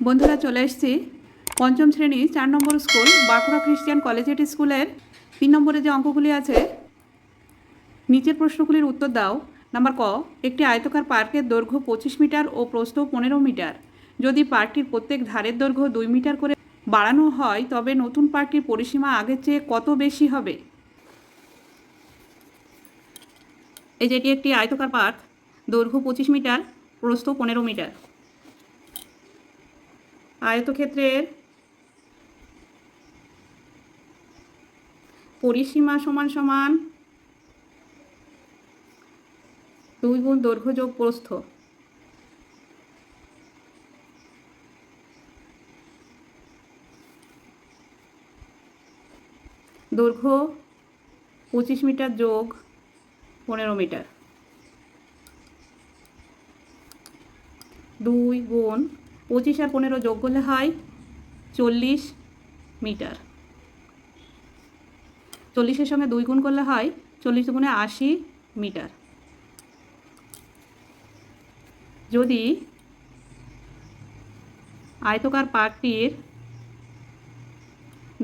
বন্ধুরা চলে এসেছি পঞ্চম শ্রেণী 4 নম্বর স্কুল বাঁকুড়া খ্রিস্টান কলেজিয়েট স্কুলের 3 নম্বরে যে অঙ্কগুলি আছে নিচের প্রশ্নগুলির উত্তর দাও। নাম্বার ক, একটি আয়তাকার পার্কের দৈর্ঘ্য 25 মিটার ও প্রস্থ 15 মিটার। যদি পার্কটির প্রত্যেক ধারের দৈর্ঘ্য 2 মিটার করে বাড়ানো হয় তবে নতুন পার্কটির পরিসীমা আগের চেয়ে কত বেশি হবে? এই যে এটি একটি আয়তাকার পার্ক, দৈর্ঘ্য 25 মিটার, প্রস্থ 15 মিটার। আয়তক্ষেত্রের পরিসীমা সমান সমান 2 গুণ দৈর্ঘ্য যোগ প্রস্থ। দৈর্ঘ্য 25 মিটার যোগ 15 মিটার, 2 গুণ 25 আর 15 যোগ করলে হয় 40 মিটার। 40-এর সঙ্গে 2 গুণ করলে হয় 40 গুণে 80 মিটার। যদি আয়তাকার পার্কটির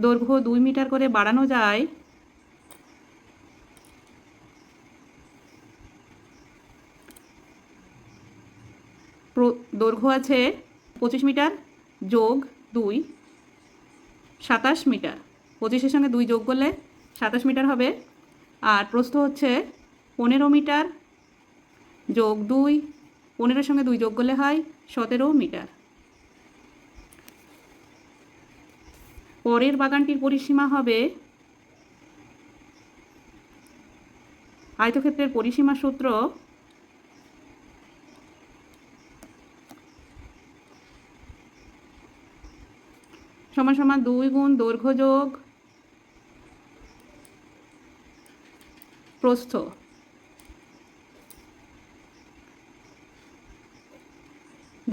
দৈর্ঘ্য 2 মিটার করে বাড়ানো যায় দৈর্ঘ্য আছে 25 মিটার যোগ 2 27 মিটার। 25-এর সঙ্গে 2 যোগ করলে 27 মিটার হবে। আর প্রস্থ হচ্ছে 15 মিটার যোগ 2, 15-এর সঙ্গে 2 যোগ করলে হয় 17 মিটার। পরের বাগানটির পরিসীমা হবে, আয়তক্ষেত্রের পরিসীমা সূত্র সমান সমান 2 গুণ দৈর্ঘ্য যোগ প্রস্থ।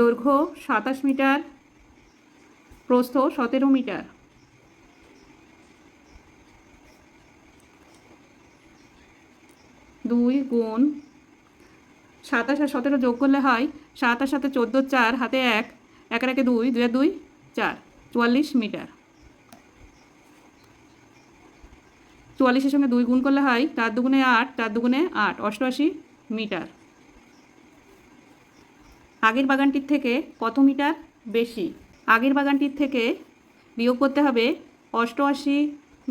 দৈর্ঘ্য 27 মিটার, প্রস্থ 17 মিটার। দুই গুণ 27 আর 17 যোগ করলে হয় 7 আর 7 14, 4 হাতে 1, 1 আর 1 2, 2 আর 2 4, 44 মিটার। 44-এর সঙ্গে 2 গুণ করলে হয় 4 দুগুণে 8, 4 দুগুণে 8, 88 মিটার। আগের বাগানটির থেকে কত মিটার বেশি? আগের বাগানটির থেকে বিয়োগ করতে হবে 88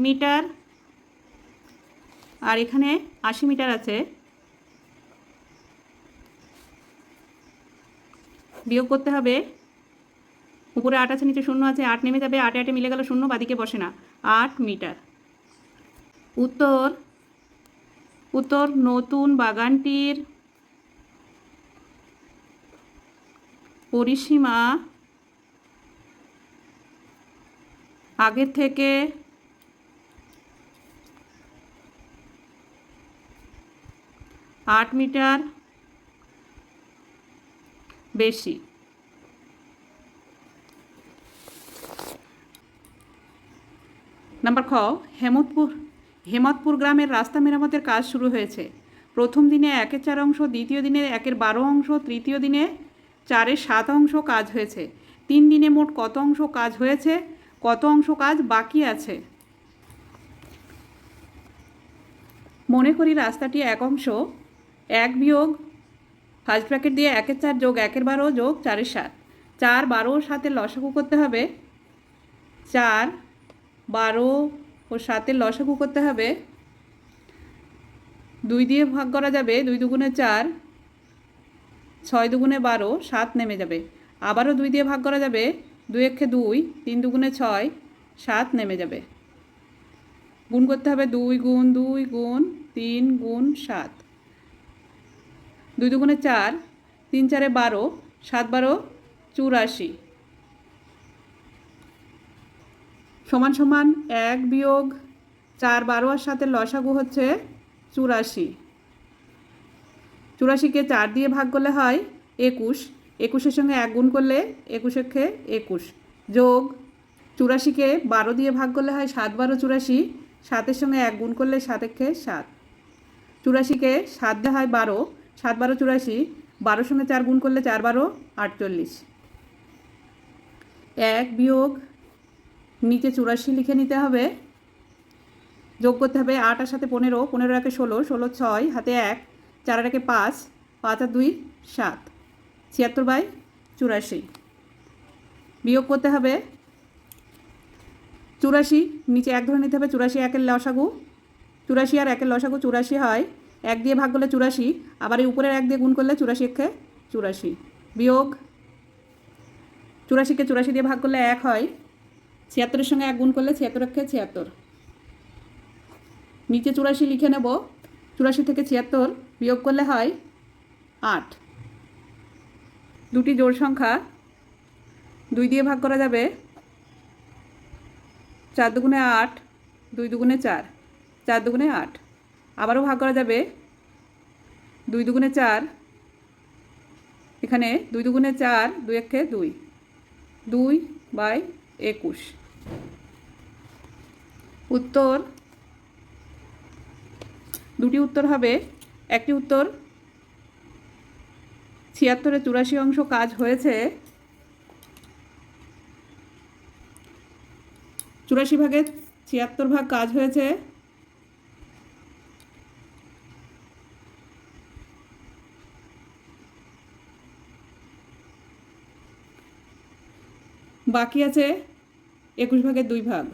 মিটার, আর এখানে 80 মিটার আছে। বিয়োগ করতে হবে, উপরে 8 আছে নিচে 0 আছে, 8 নেমে যাবে, 8 8 মিলে গেল 0, বাদিকে বসে না, 8 মিটার। উত্তর নতুন বাগানটির পরিসীমা আগের থেকে 8 মিটার বেশি। নাম্বার খ, হেমতপুর গ্রামের রাস্তা মেরামতের কাজ শুরু হয়েছে। প্রথম দিনে 1/4 অংশ, দ্বিতীয় দিনে 1/12 অংশ, তৃতীয় দিনে 4/7 অংশ কাজ হয়েছে। 3 দিনে মোট কত অংশ কাজ হয়েছে, কত অংশ কাজ বাকি আছে? মনে করি রাস্তাটি 1 অংশ। 1 বিয়োগ ফার্স্ট ব্র্যাকেট দিয়ে 1/4 যোগ 1/12 যোগ 4/7, 4, 12 ও 7-এর লসাগু করতে হবে। 4, 12 ও 7-এর লসাগু করতে হবে। 2 দিয়ে ভাগ করা যাবে, 2 দুগুণে 4, 6 দুগুণে 12, 7 নেমে যাবে। আবারও 2 দিয়ে ভাগ করা যাবে, 2 একে 2, 3 দুগুণে 6, 7 নেমে যাবে। গুণ করতে হবে, 2 গুণ 2 গুণ 3 গুণ 7, 2 দুগুণে 4, 3 4-এ 12, 7 12 84 সমান সমান 1 বিয়োগ 4, 12 আর 7-এর লসাগু হচ্ছে 84। 84-কে 4 দিয়ে ভাগ করলে হয় 21, 21-এর সঙ্গে 1 গুণ করলে 21 একে 21, যোগ 84-কে 12 দিয়ে ভাগ করলে হয় 7 12 84, 7-এর সঙ্গে 1 গুণ করলে 7 একে 7, 84-কে 7 দিয়ে হয় 12, 7 12 84, 12-র সঙ্গে 4 গুণ করলে 4 12 48। এক বিয়োগ নিচে 84 লিখে নিতে হবে, যোগ করতে হবে 8 আর সাথে 15, 15 একে 16, 16 6 হাতে 1, 4 আর একে 5, 5 আর 2 7, 76/84 বিয়োগ করতে হবে 84, নিচে 1 ধরে নিতে হবে, 84 একের লসাগু, 84 আর একের লসাগু 84 হয়, 1 দিয়ে ভাগ করলে 84, আবার এই উপরের 1 দিয়ে গুণ করলে 84 একে 84 বিয়োগ 84কে 84 দিয়ে ভাগ করলে 1 হয়, 76-এর সঙ্গে 1 গুণ করলে 76 একে 76, নিচে 84 লিখে নেব, 84 থেকে 76 বিয়োগ করলে হয় 8। দুটি জোড় সংখ্যা 2 দিয়ে ভাগ করা যাবে, 4 দুগুণে 8, 2 দুগুণে 4, 4 দুগুণে 8, আবারও ভাগ করা যাবে 2 দুগুণে 4, এখানে 2 দুগুণে 4, 2 একে 2, 2/21 উত্তর। দুটি উত্তর হবে, একটি উত্তর 76-এর 84 অংশ কাজ হয়েছে, 84 ভাগের 76 ভাগ কাজ হয়েছে, বাকি আছে 21 ভাগের 2 ভাগ।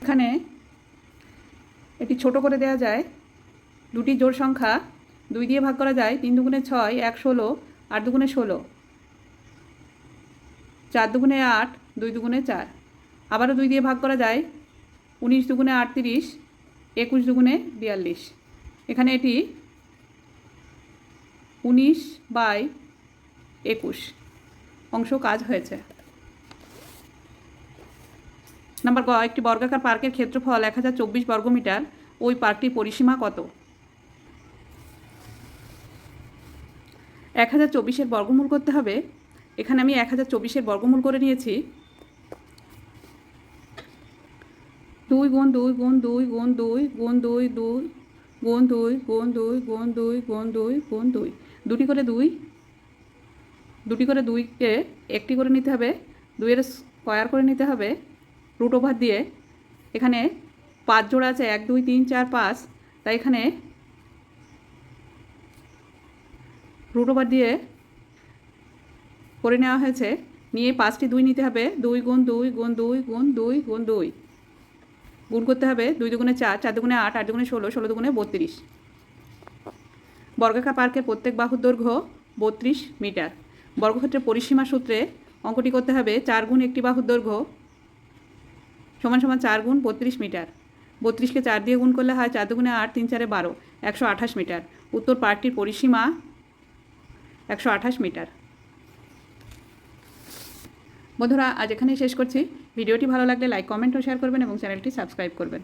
এখানে এটি ছোট করে দেওয়া যায়, দুটি জোড় সংখ্যা 2 দিয়ে ভাগ করা যায়, 3 দুগুণে 6, 1 16, 8 দুগুণে 16, 4 দুগুণে 8, 2 দুগুণে 4, আবারও 2 দিয়ে ভাগ করা যায়, 19 দুগুণে 38, 21 দুগুণে 42, এখানে এটি 19/21 অংশ কাজ হয়েছে। নাম্বার গ, একটি বর্গাকার পার্কের ক্ষেত্রফল 1024 বর্গমিটার, ওই পার্কটির পরিসীমা কত? 1024-এর বর্গমূল করতে হবে, এখানে আমি 1024-এর বর্গমূল করে নিয়েছি, 2 গুণ 2 গুণ 2 গুণ 2 গুণ 2 2 গুণ 2 গুণ 2 গুণ 2 গুণ 2 গুণ 2, দুটি করে 2, দুটি করে 2কে একটি করে নিতে হবে, 2-এর স্কয়ার করে নিতে হবে রুট ওভার দিয়ে, এখানে 5 জোড়া আছে, 1 2 3 4 5, তাই এখানে রুট ওভার দিয়ে করে নেওয়া হয়েছে, নিয়ে 5টি 2 নিতে হবে, 2 গুণ 2 গুণ 2 গুণ 2 গুণ 2 গুণ করতে হবে, 2 দুগুণে 4, 4 দুগুণে 8, 8 দুগুণে 16, 16 দুগুণে 32। বর্গাকার পার্কের প্রত্যেক বাহুর দৈর্ঘ্য 32 মিটার। বর্গক্ষেত্রের পরিসীমা সূত্রে অঙ্কটি করতে হবে, 4 গুণ একটি বাহুর দৈর্ঘ্য সমান সমান 4 গুণ 32 মিটার, 32কে 4 দিয়ে গুণ করলে হয় 4 দুগুণে 8, 3 4 12, 128 মিটার। উত্তর পার্কটির পরিসীমা 128 মিটার। বন্ধুরা, আজ এখানেই শেষ করছি। ভিডিওটি ভালো লাগলে লাইক কমেন্ট ও শেয়ার করবেন এবং চ্যানেলটি সাবস্ক্রাইব করবেন।